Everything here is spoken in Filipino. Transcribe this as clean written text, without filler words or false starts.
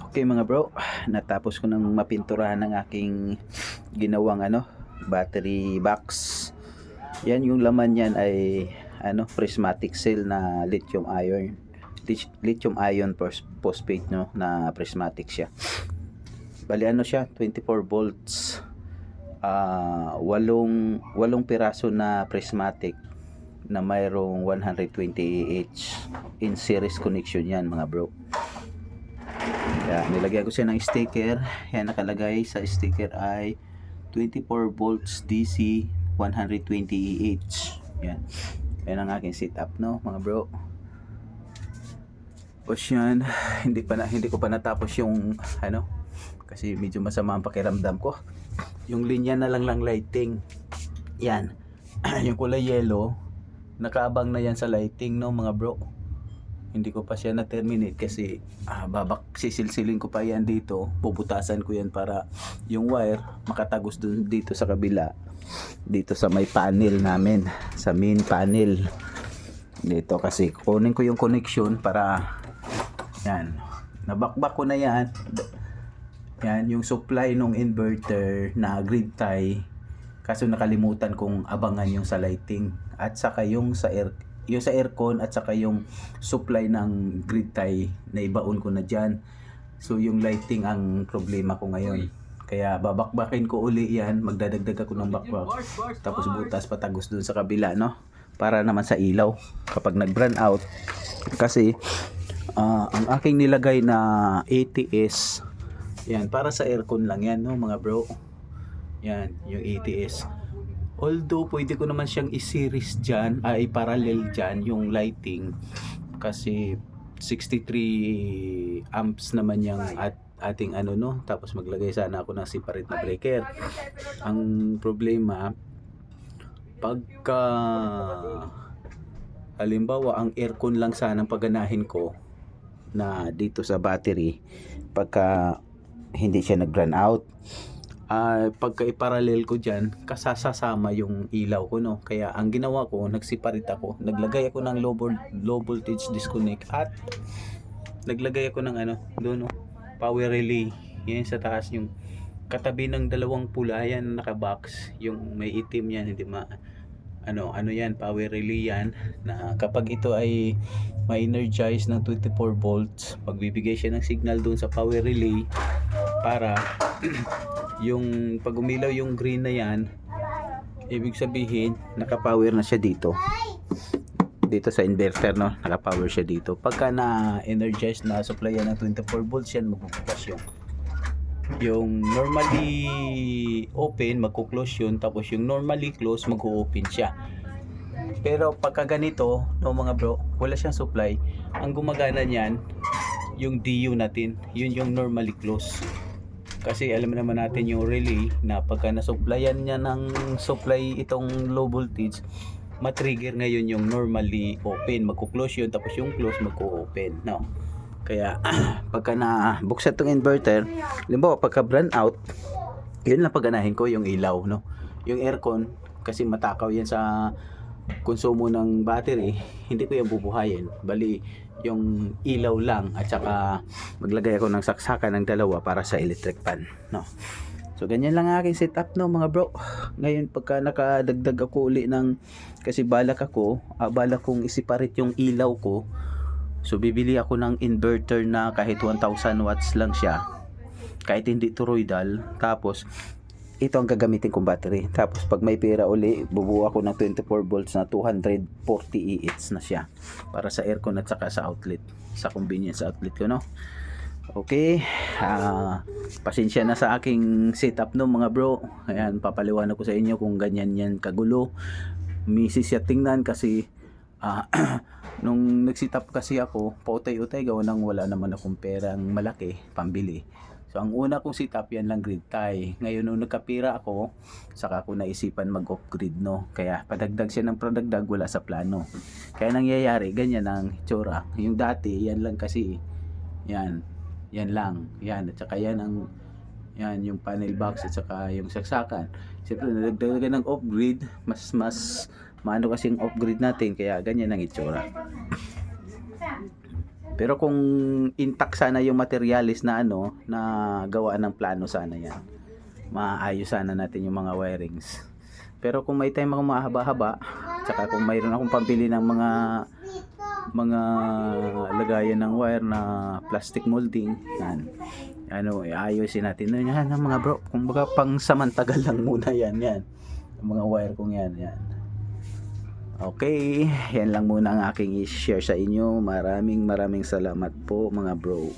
Okay mga bro, natapos ko nang mapinturahan ng aking ginawang battery box. Yan, yung laman yan ay prismatic cell na lithium ion. Lithium ion phosphate, no, na prismatic siya. Bali siya, 24 volts. Walong piraso na prismatic na mayroong 120 Ah in series connection yan mga bro. Kaya nilagyan ko siya ng sticker. Yan, nakalagay sa sticker ay 24 volts DC 120 Ah. Yan. Yan ang aking setup, no mga bro. Tapos yan, hindi ko pa natapos yung kasi medyo masama ang pakiramdam ko. Yung linya na lang lighting. Yan. Yung kulay yellow, nakaabang na yan sa lighting, no mga bro. Hindi ko pa siya na-terminate kasi sisilsilin ko pa yan dito, bubutasan ko yan para yung wire makatagos dito sa kabila, dito sa may panel namin, sa main panel dito. Kasi kunin ko yung connection para yan, nabakbak ko na yan. Yan yung supply ng inverter na grid tie, kaso nakalimutan kong abangan yung sa lighting at saka yung sa aircon at saka yung supply ng grid tie na ibaon ko na dyan. So yung lighting ang problema ko ngayon. Kaya babakbakin ko uli yan, magdadagdag ako ng bakbak, tapos butas patagos dun sa kabila, no, para naman sa ilaw kapag nag-run out. Kasi ang aking nilagay na ATS, yan, para sa aircon lang yan, no mga bro. Yan yung ATS. Although pwede ko naman siyang i-series dyan, i-parallel dyan yung lighting, kasi 63 amps naman yung ating no. Tapos maglagay sana ako ng separate na breaker. Ang problema, pagka halimbawa ang aircon lang sana ang paganahin ko na dito sa battery, pagka hindi siya nag-run out, pagka i-parallel ko dyan, kasasama yung ilaw ko, no. Kaya ang ginawa ko, nagseparate ako, naglagay ako ng low voltage disconnect at naglagay ako ng doon, no, power relay. Yan sa taas, yung katabi ng dalawang pula yan, nakabox, yung may itim yan, hindi yan, power relay yan, na kapag ito ay ma-energize ng 24 volts, magbibigay siya ng signal doon sa power relay para yung pag umilaw yung green na yan, ibig sabihin naka-power na siya dito sa inverter, no, naka-power siya dito. Pagka na-energize na supply yan ng 24 volts, yan magbubukas yung normally open, magko-close yun, tapos yung normally close, mag-open siya. Pero pagka ganito, no mga bro, wala siyang supply, ang gumagana niyan yung DU natin, yun yung normally close. Kasi alam naman natin yung relay na pagka na-supplyan niya ng supply itong low voltage, matrigger ngayon yung normally open, magko-close yun, tapos yung close magko-open, no. Kaya pagka na buksan tong inverter, limbawa pagka brand out, yun lang paganahin ko yung ilaw, no. Yung aircon kasi matakaw yan sa konsumo ng battery, hindi ko yan bubuhayin. Bali yung ilaw lang, at saka maglagay ako ng saksakan ng dalawa para sa electric fan, no. So ganyan lang ang aking setup, no mga bro. Ngayon pagka nakadagdag ako uli ng, kasi balak kong i-separate yung ilaw ko, so bibili ako ng inverter na kahit 1000 watts lang siya, kahit hindi toroidal. Tapos ito ang gagamitin kong battery. Tapos pag may pera uli, bubuo ako ng 24 volts na 240 Ah na siya para sa aircon at saka sa outlet, sa convenience outlet ko, no. Okay, pasensya na sa aking setup, no mga bro. Ayan, papaliwanag ko sa inyo kung ganyan yan kagulo. Misis siya tingnan kasi nung nag-setup kasi ako, pautay-utay gawa nang wala naman akong perang malaki pambili. So ang una kong setup yan lang grid tie. Ngayon nung nagkapira ako, saka ko naisipan mag-off grid, no. Kaya padagdag siya ng padagdag, wala sa plano. Kaya nangyayari ganyan ang itsura. Yung dati yan lang kasi, yan lang, yan, at saka yan yung panel box at saka yung saksakan. Siyempre nadagdagan ng off grid, mas maano kasi yung off grid natin, kaya ganyan ang itsura. Pero kung intact sana yung materialis na ano, na gawa ng plano sana yan, maayos sana natin yung mga wirings. Pero kung may time akong mahaba-haba, tsaka kung mayroon akong pambili ng mga lagayan ng wire na plastic molding, yan, ano, ayusin natin yan, mga bro. Kumbaga pang samantagal lang muna yan, mga wire kong yan. Okay, yan lang muna ang aking i-share sa inyo. Maraming salamat po mga bro.